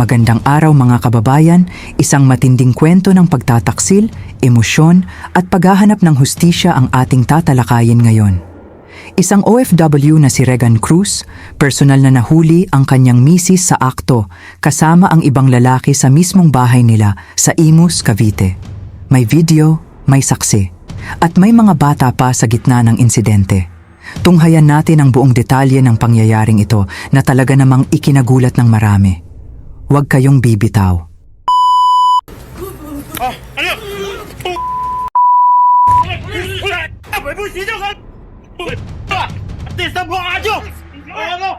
Magandang araw mga kababayan, isang matinding kwento ng pagtataksil, emosyon at paghahanap ng hustisya ang ating tatalakayin ngayon. Isang OFW na si Regan Cruz, personal na nahuli ang kanyang misis sa akto kasama ang ibang lalaki sa mismong bahay nila sa Imus, Cavite. May video, may saksi, at may mga bata pa sa gitna ng insidente. Tunghayan natin ang buong detalye ng pangyayaring ito na talaga namang ikinagulat ng marami. Huwag kayong bibitaw. Ano? May busito ka! Artista mo ka nyo! Ano?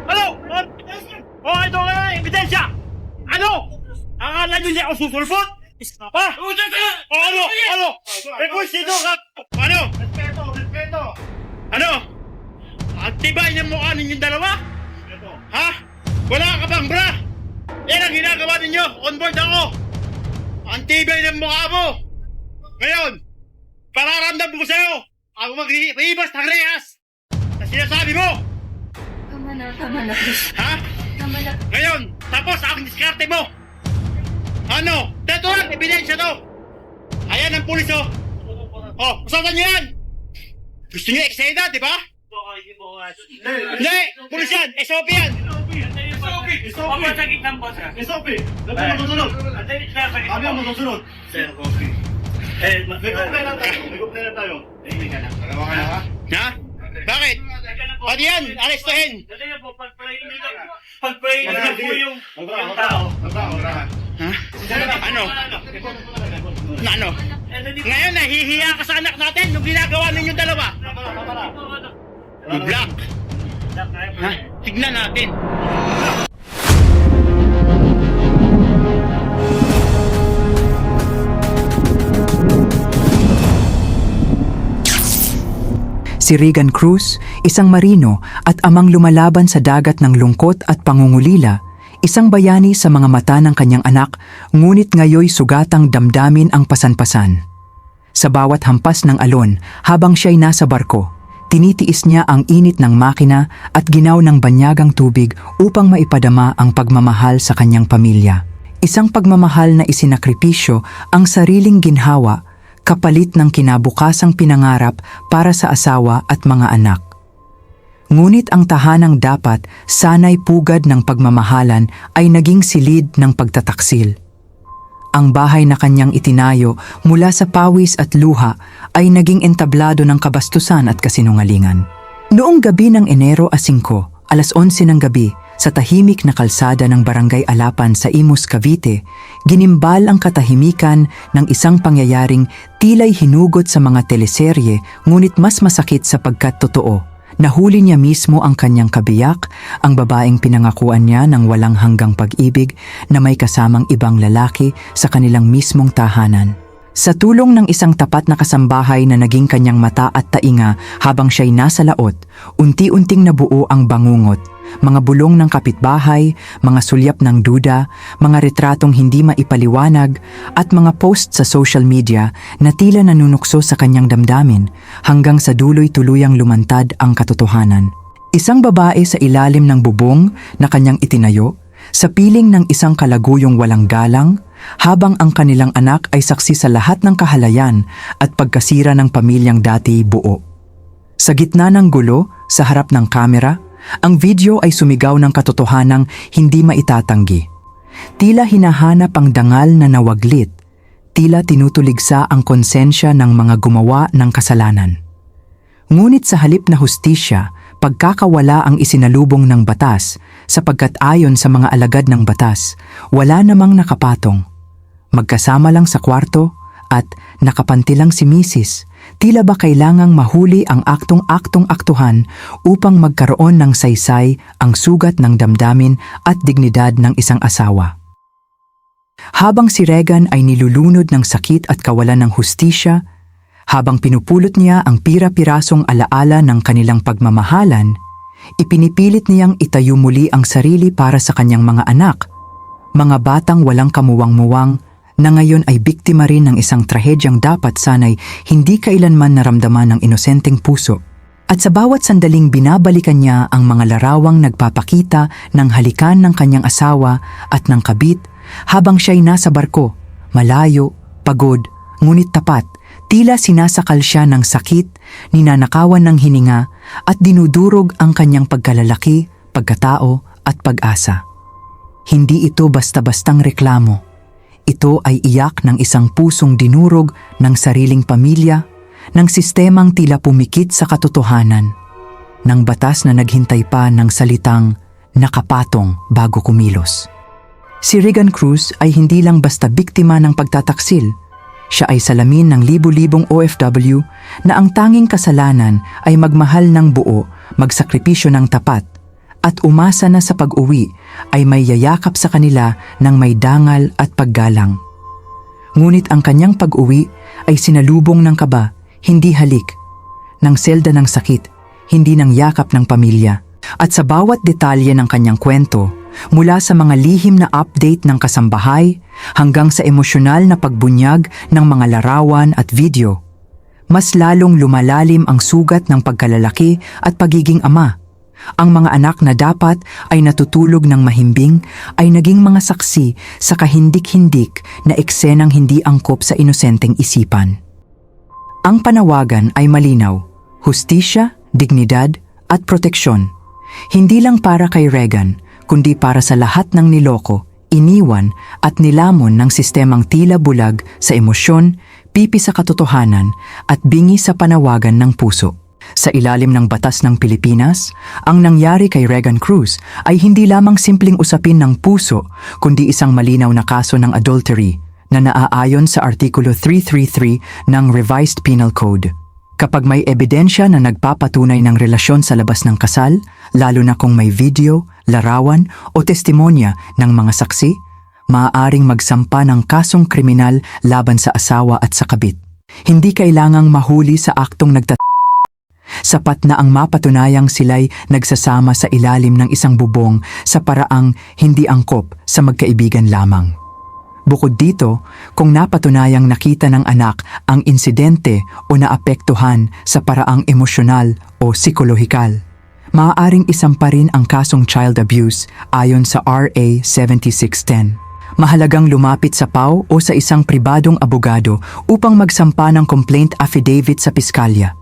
Ano? Ito nga ebidensya! Ano? Akala nyo niya ako susulpot? Ha? Ano? May busito ka! Ano? Respeto! Ano? Antibay ng mukha ninyong dalawa? Ha? Wala ka bang bra? Yan ang ginagawa ninyo. On board ako. Ang tibay ng mukha mo. Ngayon, pararamdam ko sa'yo. Ako mag-iibas ng rehas na sinasabi mo. Tama na, please. Ha? Tama na. Ngayon, tapos ang diskarte mo. Ano? Dito lang, ebidensya to. Ayan ang pulis, oh. Oh, usatan niyo yan. Gusto niyo eksena, di ba? Hindi, pulis yan. SOP yan. Papasakit ng boss. SOP. Dapat mo susunod. Kami ang masusunod. Sir, coffee. May kumplena tayo. Ha? Bakit? Pati yan, arestuhin. Pag-pray na po yung tao. Ha? Ano? Ano? Ngayon, nahihiya ka sa anak natin nung ginagawa ninyong dalawa. Black. Ha? Tignan natin. Si Regan Cruz, isang marino at amang lumalaban sa dagat ng lungkot at pangungulila, isang bayani sa mga mata ng kanyang anak, ngunit ngayoy sugatang damdamin ang pasan-pasan. Sa bawat hampas ng alon habang siya'y nasa barko, tinitiis niya ang init ng makina at ginaw ng banyagang tubig upang maipadama ang pagmamahal sa kanyang pamilya. Isang pagmamahal na isinakripisyo ang sariling ginhawa kapalit ng kinabukasang pinangarap para sa asawa at mga anak. Ngunit ang tahanang dapat sanay pugad ng pagmamahalan ay naging silid ng pagtataksil. Ang bahay na kanyang itinayo mula sa pawis at luha ay naging entablado ng kabastusan at kasinungalingan. Noong gabi ng Enero 5, alas 11 ng gabi, sa tahimik na kalsada ng Barangay Alapan sa Imus, Cavite, ginimbal ang katahimikan ng isang pangyayaring tila'y hinugot sa mga teleserye ngunit mas masakit sapagkat totoo. Nahuli niya mismo ang kanyang kabiyak, ang babaeng pinangakuan niya ng walang hanggang pag-ibig na may kasamang ibang lalaki sa kanilang mismong tahanan. Sa tulong ng isang tapat na kasambahay na naging kanyang mata at tainga habang siya'y nasa laot, unti-unting nabuo ang bangungot. Mga bulong ng kapitbahay, mga sulyap ng duda, mga retratong hindi maipaliwanag, at mga post sa social media na tila nanunukso sa kanyang damdamin hanggang sa duloy tuluyang lumantad ang katotohanan. Isang babae sa ilalim ng bubong na kanyang itinayo, sa piling ng isang kalaguyong walang galang, habang ang kanilang anak ay saksi sa lahat ng kahalayan at pagkasira ng pamilyang dati buo. Sa gitna ng gulo, sa harap ng kamera, ang video ay sumigaw ng katotohanang hindi maitatanggi. Tila hinahanap ang dangal na nawaglit, tila tinutuligsa ang konsensya ng mga gumawa ng kasalanan. Ngunit sa halip na hustisya, pagkakawala ang isinalubong ng batas sapagkat ayon sa mga alagad ng batas, wala namang nakapatong. Magkasama lang sa kwarto at nakapantilang si Mrs. Tila ba kailangang mahuli ang aktong-aktong aktuhan upang magkaroon ng saysay ang sugat ng damdamin at dignidad ng isang asawa. Habang si Regan ay nilulunod ng sakit at kawalan ng hustisya, habang pinupulot niya ang pira-pirasong alaala ng kanilang pagmamahalan, ipinipilit niyang itayo muli ang sarili para sa kanyang mga anak, mga batang walang kamuwang-muwang na ngayon ay biktima rin ng isang trahedyang dapat sanay hindi kailanman naramdaman ng inosenteng puso. At sa bawat sandaling binabalikan niya ang mga larawang nagpapakita ng halikan ng kanyang asawa at ng kabit habang siya'y nasa barko, malayo, pagod, ngunit tapat, tila sinasakal siya ng sakit, ninanakawan ng hininga at dinudurog ang kanyang pagkalalaki, pagkatao at pag-asa. Hindi ito basta-bastang reklamo. Ito ay iyak ng isang pusong dinurog ng sariling pamilya, ng sistemang tila pumikit sa katotohanan, ng batas na naghintay pa ng salitang nakapatong bago kumilos. Si Regan Cruz ay hindi lang basta biktima ng pagtataksil. Siya ay salamin ng libu-libong OFW na ang tanging kasalanan ay magmahal ng buo, magsakripisyo ng tapat, at umasa na sa pag-uwi ay may yayakap sa kanila ng may dangal at paggalang. Ngunit ang kanyang pag-uwi ay sinalubong ng kaba, hindi halik, ng selda ng sakit, hindi ng yakap ng pamilya. At sa bawat detalye ng kanyang kwento, mula sa mga lihim na update ng kasambahay hanggang sa emosyonal na pagbunyag ng mga larawan at video, mas lalong lumalalim ang sugat ng pagkalalaki at pagiging ama. Ang mga anak na dapat ay natutulog ng mahimbing ay naging mga saksi sa kahindik-hindik na eksenang hindi angkop sa inosenteng isipan. Ang panawagan ay malinaw, hustisya, dignidad at proteksyon. Hindi lang para kay Regan, kundi para sa lahat ng niloko, iniwan at nilamon ng sistemang tila bulag sa emosyon, pipi sa katotohanan at bingi sa panawagan ng puso. Sa ilalim ng batas ng Pilipinas, ang nangyari kay Regan Cruz ay hindi lamang simpleng usapin ng puso, kundi isang malinaw na kaso ng adultery na naaayon sa Artikulo 333 ng Revised Penal Code. Kapag may ebidensya na nagpapatunay ng relasyon sa labas ng kasal, lalo na kung may video, larawan o testimonya ng mga saksi, maaaring magsampa ng kasong kriminal laban sa asawa at sa kabit. Hindi kailangang mahuli sa aktong sapat na ang mapatunayang sila'y nagsasama sa ilalim ng isang bubong sa paraang hindi angkop sa magkaibigan lamang. Bukod dito, kung napatunayang nakita ng anak ang insidente o naapektuhan sa paraang emosyonal o psikolohikal, maaaring isampa rin ang kasong child abuse ayon sa RA 7610. Mahalagang lumapit sa PAW o sa isang pribadong abogado upang magsampa ng complaint affidavit sa piskalya.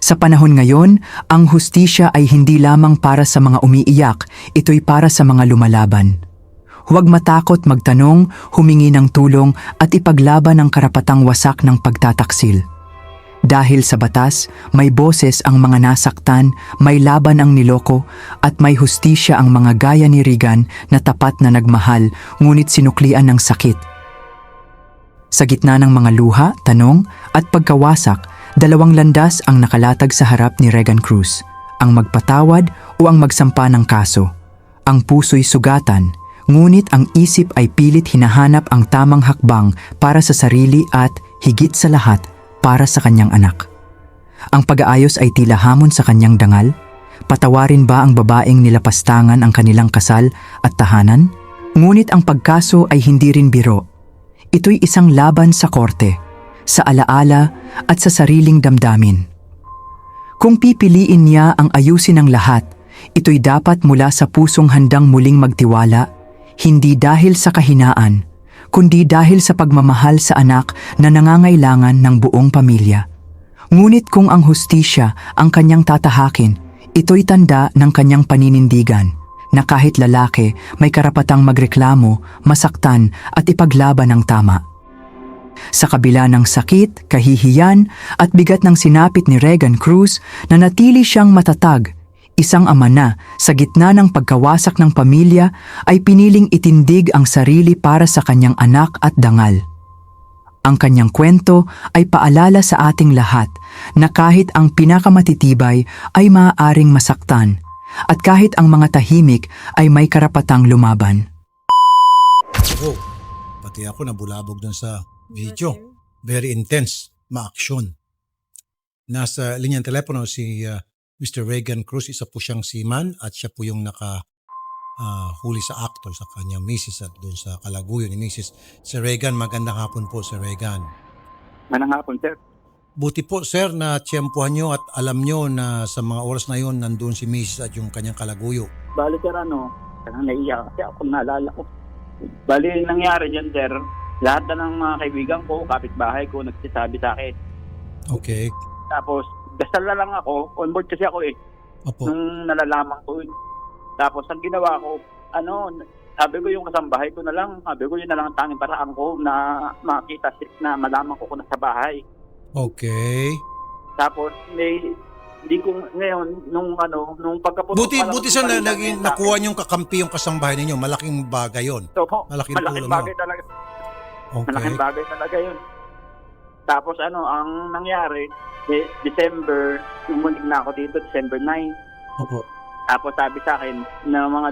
Sa panahon ngayon, ang hustisya ay hindi lamang para sa mga umiiyak, ito'y para sa mga lumalaban. Huwag matakot magtanong, humingi ng tulong at ipaglaban ang karapatang wasak ng pagtataksil. Dahil sa batas, may boses ang mga nasaktan, may laban ang niloko, at may hustisya ang mga gaya ni Regan na tapat na nagmahal ngunit sinuklian ng sakit. Sa gitna ng mga luha, tanong at pagkawasak, dalawang landas ang nakalatag sa harap ni Regan Cruz, ang magpatawad o ang magsampa ng kaso. Ang puso'y sugatan, ngunit ang isip ay pilit hinahanap ang tamang hakbang para sa sarili at, higit sa lahat, para sa kanyang anak. Ang pag-aayos ay tila hamon sa kanyang dangal. Patawarin ba ang babaeng nilapastangan ang kanilang kasal at tahanan? Ngunit ang pagkaso ay hindi rin biro. Ito'y isang laban sa korte, sa alaala at sa sariling damdamin. Kung pipiliin niya ang ayusin ng lahat, ito'y dapat mula sa pusong handang muling magtiwala, hindi dahil sa kahinaan, kundi dahil sa pagmamahal sa anak na nangangailangan ng buong pamilya. Ngunit kung ang hustisya ang kanyang tatahakin, ito'y tanda ng kanyang paninindigan na kahit lalaki may karapatang magreklamo, masaktan at ipaglaban ng tama. Sa kabila ng sakit, kahihiyan at bigat ng sinapit ni Regan Cruz, nanatili siyang matatag. Isang ama na, sa gitna ng pagkawasak ng pamilya, ay piniling itindig ang sarili para sa kanyang anak at dangal. Ang kanyang kwento ay paalala sa ating lahat na kahit ang pinakamatitibay ay maaaring masaktan, at kahit ang mga tahimik ay may karapatang lumaban. Oh, pati ako nabulabog dun sa video. Very intense, ma-aksyon. Nasa linyang telepono si Mr. Regan Cruz, isa po siyang seaman at siya po yung huli sa aktor sa kanyang misis at doon sa kalaguyo ni misis. Sir Regan, magandang hapon po, Sir Regan. Manang hapon, sir. Buti po sir na tiyempohan nyo at alam nyo na sa mga oras na yon nandun si Mrs. at yung kanyang kalaguyo. Bali sir, parang naiiyak kasi ako naalala ko. Bali, nangyari dyan sir, lahat na ng mga kaibigan ko, kapitbahay ko, nagsasabi sa akin. Okay. Tapos, dasal na lang ako, on board kasi ako Opo. nung nalalaman ko. Tapos, ang ginawa ko, sabi ko yung kasambahay ko na lang, sabi ko yun na lang ang tanging paraan ko na makita na malaman ko kung nasa bahay. Okay. Tapos, hindi ko ngayon, nung pagkapunta Buti sir na nakuha niyong kakampi yung kasambahay ninyo. Malaking bagay yon. So, Malaking tulong bagay yun. talaga. Okay. Malaking bagay talaga yun. Tapos ang nangyari, December, umulig na ako dito, December 9. Opo. Tapos sabi sa akin na mga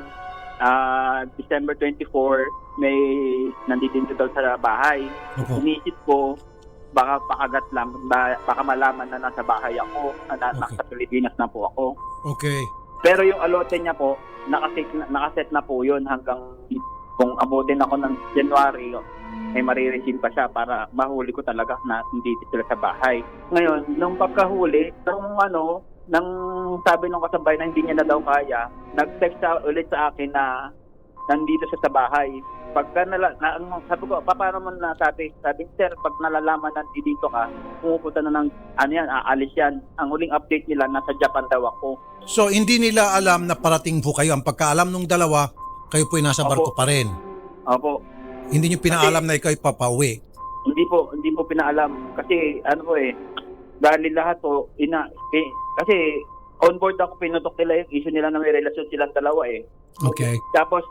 December 24, may nandito daw sa bahay. Opo. Inisip ko, baka pakagat lang, baka malaman na nasa bahay ako, na nasa Pilipinas na po ako. Okay. Pero yung alote niya po, nakaset na po yun hanggang kung abutin ako ng January, may marireceive pa siya para mahuli ko talaga na hindi sila sa bahay. Ngayon, nung pagkahuli, nang sabi ng kasabay na hindi niya na daw kaya, nag-text ulit sa akin na nandito siya sa bahay. Pagka sabi ko, paano mo nasabi? Sabi, sir, pag nalalaman na dito ka, pumupunta na ng, aalis yan. Ang huling update nila, nasa Japan daw ako. So, hindi nila alam na parating po kayo. Ang pagkaalam nung dalawa, kayo po ay nasa barko pa rin. Opo. Hindi nyo pinaalam na ikaw ay papauwi. Hindi po pinaalam. Kasi, dahil lahat po, kasi on board ako, pinutok nila yung issue nila na may relasyon silang dalawa Okay. Tapos,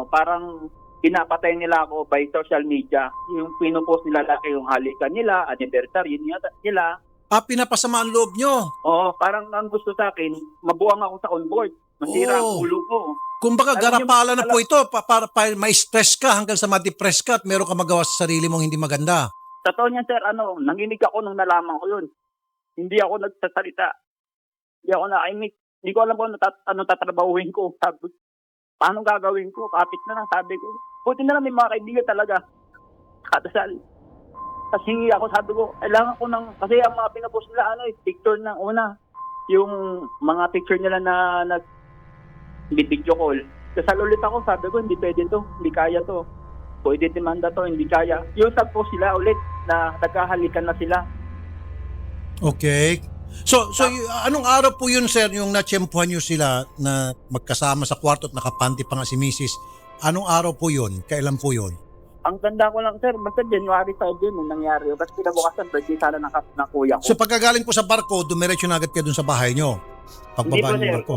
parang pinapatay nila ako by social media. Yung pinupost nila laki yung halikan nila, anniversary nila. Pinapasama ang loob nyo. Oo, parang ang gusto sa akin, mabuang ako sa onboard. Masira ang ulo ko. Kumbaga, Alam garapala niyo, na po ito para may stress ka hanggang sa ma-depress ka at meron ka magawa sa sarili mong hindi maganda. Totoo niyan, sir, nanginig ako nung nalaman ko yun. Hindi ako nagsasalita. Hindi ako naimik. Hindi ko alam kung ano tatrabahuin ko. Sabi, paano gagawin ko? Kapit na lang, sabi ko. Buti na lang may mga kaibigan talaga. Kadasal. Kasi hingi ako, sabi ko, kailangan ko kasi ang mga pinapost nila, picture ng una. Yung mga picture nila na nag-video call. Kasal ulit ako, sabi ko, hindi pwede to, hindi kaya to. Pwede demanda to, hindi kaya. Yung tagpo sila ulit na nagkahalikan na sila. Okay. So anong araw po yun, sir, yung natsyempuhan nyo sila na magkasama sa kwarto at nakapanti pa nga si Mrs.? Anong araw po yun? Kailan po yun? Ang tanda ko lang, sir, basta January 5 yun nung nangyari. Basta kinabukasan, birthday sana ng kuya ko. So pagkagaling po sa barko, dumiretso na agad kayo dun sa bahay nyo? Pagbaba Hindi po, ng sir. barko?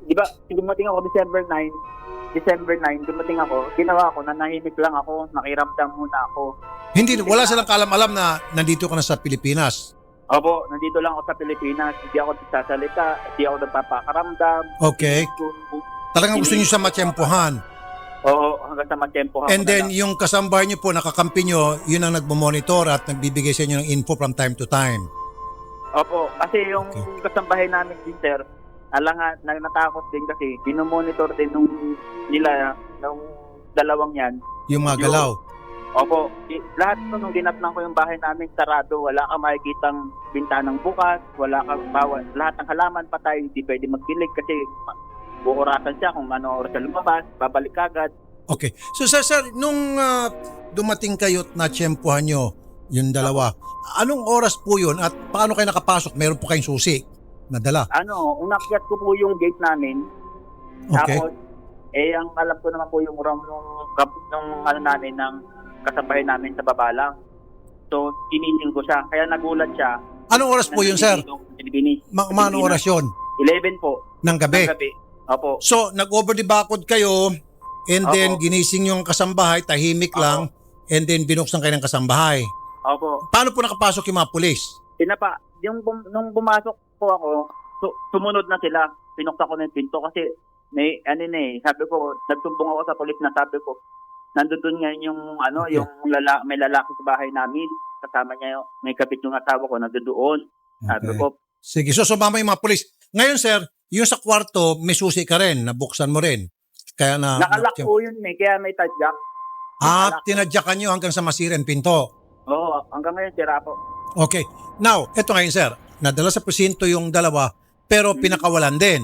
Di ba, dumating ako December 9, dumating ako, ginawa ko, nanahimik lang ako, nakiramdam muna ako. Hindi, wala silang kaalam-alam na nandito ka na sa Pilipinas. Opo, nandito lang ako sa Pilipinas, hindi ako nagsasalita, hindi ako nagpapakaramdam. Okay. Talagang gusto nyo siya matsyempohan. Oo, hanggang sa matempo ako. And then, yung kasambahay nyo po, nakakampi nyo, yun ang nagmamonitor at nagbibigay sa inyo ng info from time to time. Opo, kasi yung Okay. kasambahay namin din, sir, natakot din kasi binomonitor din nung dalawang yan. Yung mga galaw. Opo, lahat nung dinatnan ko yung bahay namin sarado, wala kang makikitang bintanang bukas, lahat ng halaman patay, hindi pwede magdilig kasi buurasan siya kung ano oras siya lumabas, babalik agad. Okay. So, sir, nung dumating kayo at natsyempohan nyo yung dalawa, anong oras po yun at paano kayo nakapasok? Meron po kayong susi na dala? Unakyat ko po yung gate namin. Okay. Tapos, ang alam ko naman po yung room nung namin, ng kasabahay namin sa baba lang. So, kinising ko siya. Kaya nagulat siya. Anong oras po yun, sir? Anong oras yun? 11 po. Ng gabi? Ng gabi. Opo. So, nag-over the backwood kayo and then Opo. ginising yung kasambahay, tahimik lang, and then binuksan kayo ng kasambahay. Opo. Paano po nakapasok yung mga pulis? Nung pumasok po ako, sumunod na sila. Pinuksan ko na yung pinto kasi sabi ko, nagsumbong ako sa pulis na sabi ko, nandoon ngayon yung Okay. may lalaki sa bahay namin. Kasama niya may kapit yung asawa ko nandoon. Sabi Okay. ko, Sige, so sumama yung mga pulis. Ngayon, sir, yung sa kwarto, may susi ka rin, nabuksan mo rin. Kaya nakalak po yun kaya may tadyak. Nakalak. tinadyakan nyo hanggang sa masira yung pinto. Oo, hanggang ngayon sira po. Okay. Now, eto ngayon sir, nadala sa presinto yung dalawa pero pinakawalan din.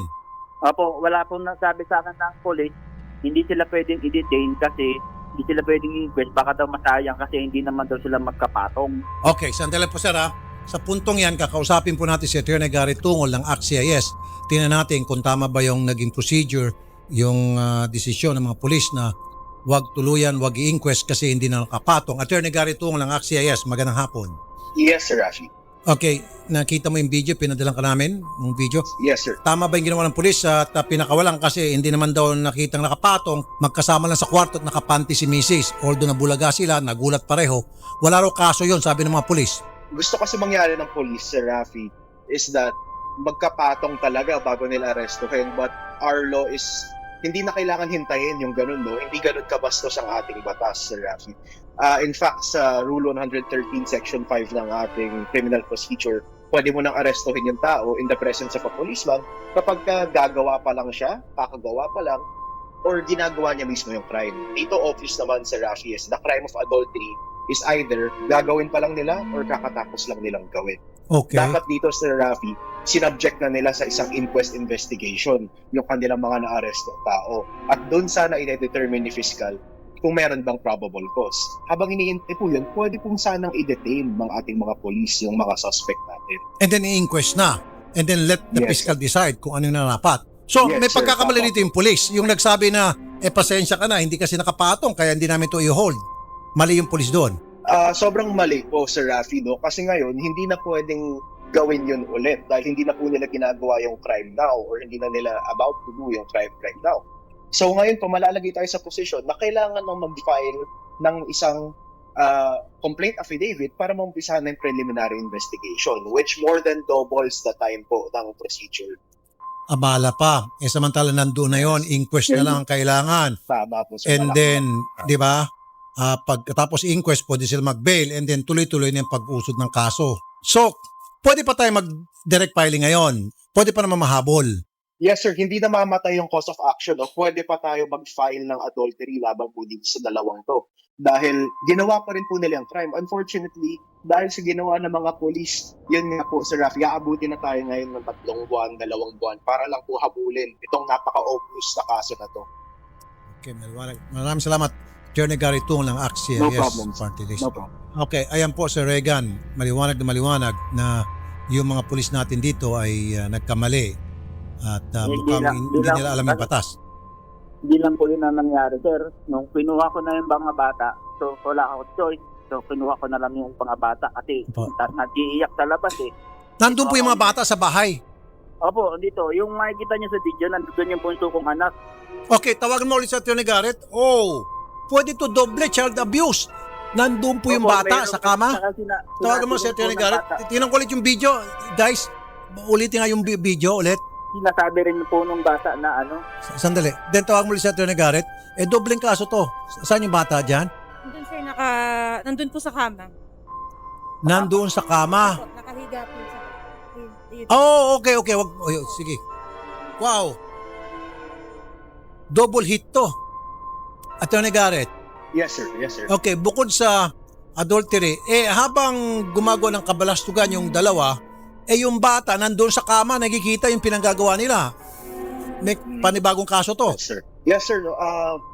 Opo, wala pong nasabi sa akin ng police, hindi sila pwedeng i-detain kasi hindi sila pwedeng i-inquest, baka daw masayang kasi hindi naman daw sila magkapatong. Okay, sandali po sir ha. Sa puntong yan, kakausapin po natin si Atty. Gary Tungol ng ACT-CIS. Tingnan natin kung tama ba yung naging procedure, yung desisyon ng mga pulis na wag tuluyan, wag i-inquest kasi hindi na nakapatong. Atty. Gary Tungol ng ACT-CIS, magandang hapon. Yes, Sir Rafi. Okay, nakita mo yung video, pinadalan ka namin, yung video. Yes, sir. Tama ba yung ginawa ng pulis at pinakawalan kasi hindi naman daw nakitang nakapatong, magkasama lang sa kwarto at nakapanty si Mrs. Although nabulaga sila, nagulat pareho. Wala raw kaso yon, sabi ng mga pulis. Gusto kasi mangyari ng police, Sir Rafi, is that magkapatong talaga bago nila arestuhin. But our law is hindi na kailangan hintayin yung ganun, no? Hindi ganun kabastos ang ating batas, Sir Rafi. In fact, sa Rule 113, Section 5 ng ating criminal procedure, pwede mo nang arestuhin yung tao in the presence of a policeman kapag gagawa pa lang siya, kakagawa pa lang, or ginagawa niya mismo yung crime. Dito, obvious naman, Sir Rafi, is the crime of adultery is either gagawin pa lang nila or kakatapos lang nilang gawin. Okay. Dapat dito, Sir Rafi, sinubject na nila sa isang inquest investigation yung kanilang mga na-arrestong tao. At doon sana i-determine ni fiscal kung meron bang probable cause. Habang iniintay po yun, pwede pong sanang i-detain ng ating mga police yung mga suspect natin. And then i-inquest na. And then let the Yes, fiscal decide kung ano yung narapat. So, Yes, may sir. pagkakamali Tama dito yung police. Yung nagsabi na, pasensya ka na, hindi kasi nakapatong, kaya hindi namin to i-hold. Mali yung police doon. Sobrang mali po, Sir Rafi, no? Kasi ngayon, hindi na pwedeng gawin yun ulit dahil hindi na po nila ginagawa yung crime now or hindi na nila about to do yung crime right now. So ngayon po, malalagay tayo sa posisyon na kailangan nang mag-file ng isang complaint affidavit para maumpisahan ng preliminary investigation, which more than doubles the time po ng procedure. Abala pa. Samantala nandun na yon, inquest na lang ang kailangan. Tama po, Sir. And then, di ba, pagkatapos inquest, pwede sila mag-bail and then tuloy-tuloy na yung pag-usod ng kaso. So, pwede pa tayo mag-direct filing ngayon. Pwede pa naman mahabol. Yes, sir. Hindi na mamatay yung cause of action. O pwede pa tayo mag-file ng adultery laban po dito sa dalawang to. Dahil ginawa pa rin po nila yung crime. Unfortunately, dahil sa ginawa ng mga police, yun nga po, Sir Rafi, aabutin na tayo ngayon ng 3 buwan, 2 buwan para lang po habulin itong napaka-obvious na kaso na to. Okay, maraming salamat. Attorney Gary Tungol ng ACT-CIS No problem, sir. Party List. No problem. Okay, ayan po Sir Regan, maliwanag na yung mga pulis natin dito ay nagkamali at mukhang hindi nila alam yung batas. Hindi lang po yun ang nangyari, sir. Nung kinuha ko na yung mga bata, so wala akong choice. So kinuha ko na lang yung mga bata kasi Opo. nag-iiyak sa labas eh. Nandun po yung mga bata sa bahay. Opo, dito, yung makikita niyo sa video, nandun yung punso kong anak. Okay, tawagan mo ulit sa Attorney Garrett. Oh, pwede to doble child abuse. Nandun po yung Opo, bata meron sa kama. saka Tawagan mo si sinasabi rin Attorney po ng Garrett. bata. Tingnan ko ulit yung video. Guys, ulitin nga yung video ulit. Sinasabi rin po nung bata na ano, Sandali. Then tawagan mo ulit si Attorney Garrett. Dobleng kaso to. Saan yung bata dyan? Nandun sir, nandun po sa kama. Nandun sa kama. Opo, nakahiga po sa Oh, okay. Sige. Wow. Double hit to. Attorney Garrett. Yes, sir. Yes, sir. Okay, bukod sa adultery, habang gumagawa ng kabalastugan yung dalawa, yung bata nandun sa kama, nakikita yung pinanggagawa nila. May panibagong kaso to. Yes, sir. Yes, sir. No,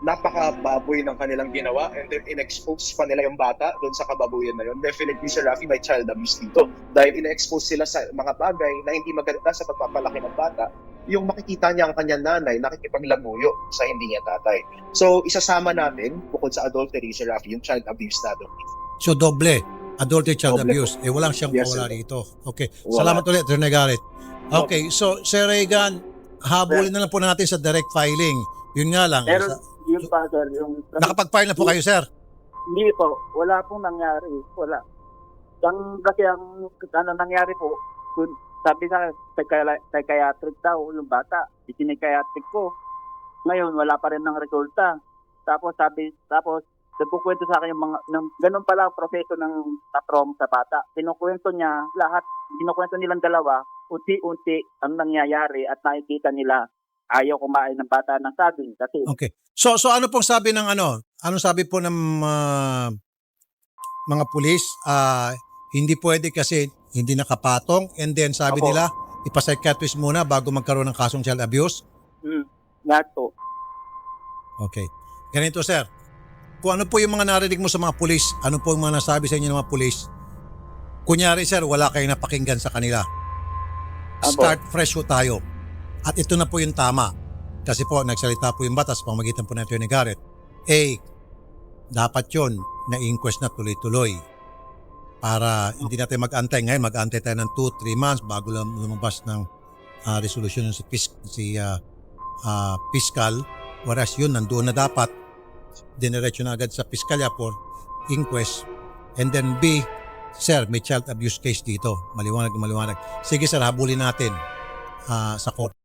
napaka-baboy ng kanilang ginawa and then in-expose pa nila yung bata doon sa kababuyan na yun. Definitely, Sir Rafi, may child abuse dito. Dahil in-expose sila sa mga bagay na hindi maganda sa pagpapalaki ng bata. Yung makikita niya ang kanyang nanay, nakikipaglamuyo sa hindi niya tatay. So, isasama natin, bukod sa adultery, Sir Rafi, yung child abuse na doon. So, doble. Adultery child Doble abuse. Walang siyang Yes, kawala sir. rito. Okay. Wala. Salamat ulit, Attorney Garrett. Okay, so, Sir Reagan, habulin na lang po natin sa direct filing. Yun nga lang. pero yun pa, sir, yung... Nakapag-file na po kayo, sir. Hindi po, wala pong nangyari. Wala. Kasi ang nangyari po, sabi sa psychiatric daw yung bata, isinpsychiatric ko. Ngayon, wala pa rin ng resulta. Tapos nagkukwento sa akin yung mga, ganun pala ang proseso ng patrom sa bata. Kinukwento niya lahat, kinukwento nilang dalawa, unti-unti ang nangyayari at nakikita nila ayaw kumain ng bata ng saging kasi Okay. So ano pong sabi ng ano? Anong sabi po ng mga pulis? Hindi pwede kasi hindi nakapatong and then sabi Opo. nila, ipapsychiatrist muna bago magkaroon ng kasong child abuse. Lahat po. Okay. Ganito sir, kung ano po yung mga narinig mo sa mga pulis, ano po yung mga nasabi sa inyo ng mga pulis, kunyari sir, wala kayong napakinggan sa kanila. Apo. Start fresh po tayo. At ito na po yung tama. Kasi po, nagsalita po yung batas pamagitan po natin ni Garrett. Dapat yun na-inquest na tuloy-tuloy. Para hindi natin mag-antay. Ngayon, mag-antay tayo ng 2-3 months bago lumabas ng resolution si fiscal. Whereas yun, nandoon na dapat diniretso na agad sa piskalya for inquest. And then B, sir, may child abuse case dito. Maliwanag. Sige sir, habulin natin sa court.